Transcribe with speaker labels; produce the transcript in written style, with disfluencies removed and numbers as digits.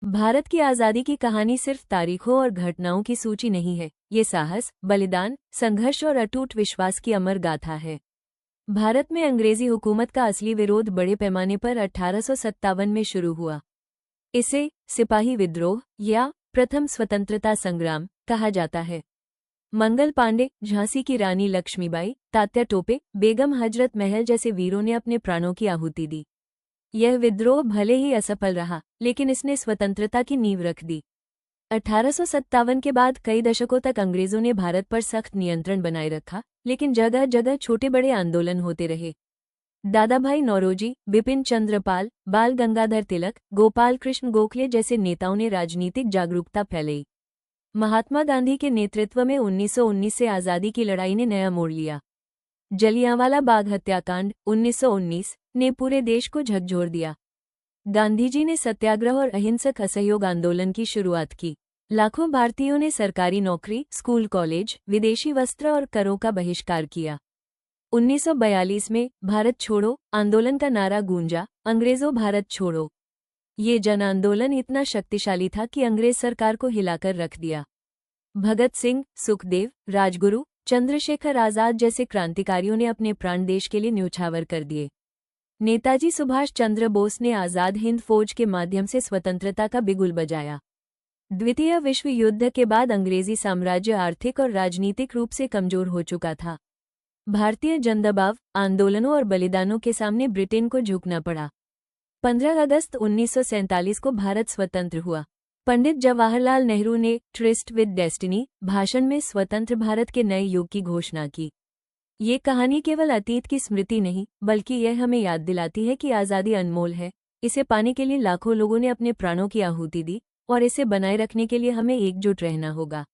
Speaker 1: भारत की आज़ादी की कहानी सिर्फ तारीखों और घटनाओं की सूची नहीं है, ये साहस, बलिदान, संघर्ष और अटूट विश्वास की अमर गाथा है। भारत में अंग्रेजी हुकूमत का असली विरोध बड़े पैमाने पर 1857 में शुरू हुआ। इसे सिपाही विद्रोह या प्रथम स्वतंत्रता संग्राम कहा जाता है। मंगल पांडे, झांसी की रानी लक्ष्मीबाई, तात्या टोपे, बेगम हजरत महल जैसे वीरों ने अपने प्राणों की आहुति दी। यह विद्रोह भले ही असफल रहा, लेकिन इसने स्वतंत्रता की नींव रख दी। 1857 के बाद कई दशकों तक अंग्रेजों ने भारत पर सख्त नियंत्रण बनाए रखा, लेकिन जगह जगह छोटे बड़े आंदोलन होते रहे। दादाभाई नौरोजी, बिपिन चंद्र पाल, बाल गंगाधर तिलक, गोपाल कृष्ण गोखले जैसे नेताओं ने राजनीतिक जागरूकता फैलाई। महात्मा गांधी के नेतृत्व में 1919 से आज़ादी की लड़ाई ने नया मोड़ लिया। जलियांवाला बाग हत्याकांड 1919 ने पूरे देश को झकझोर दिया। गांधीजी ने सत्याग्रह और अहिंसक असहयोग आंदोलन की शुरुआत की। लाखों भारतीयों ने सरकारी नौकरी, स्कूल कॉलेज, विदेशी वस्त्र और करों का बहिष्कार किया। 1942 में भारत छोड़ो आंदोलन का नारा गूंजा, अंग्रेजों भारत छोड़ो। ये जन आंदोलन इतना शक्तिशाली था कि अंग्रेज सरकार को हिलाकर रख दिया। भगत सिंह, सुखदेव, राजगुरु, चंद्रशेखर आजाद जैसे क्रांतिकारियों ने अपने प्राण देश के लिए न्योछावर कर दिए। नेताजी सुभाष चंद्र बोस ने आजाद हिंद फौज के माध्यम से स्वतंत्रता का बिगुल बजाया। द्वितीय विश्व युद्ध के बाद अंग्रेजी साम्राज्य आर्थिक और राजनीतिक रूप से कमजोर हो चुका था। भारतीय जनदबाव, आंदोलनों और बलिदानों के सामने ब्रिटेन को झुकना पड़ा। 15 अगस्त 1947 को भारत स्वतंत्र हुआ। पंडित जवाहरलाल नेहरू ने ट्रिस्ट विद डेस्टिनी भाषण में स्वतंत्र भारत के नए युग की घोषणा की। ये कहानी केवल अतीत की स्मृति नहीं, बल्कि यह हमें याद दिलाती है कि आज़ादी अनमोल है। इसे पाने के लिए लाखों लोगों ने अपने प्राणों की आहुति दी, और इसे बनाए रखने के लिए हमें एकजुट रहना होगा।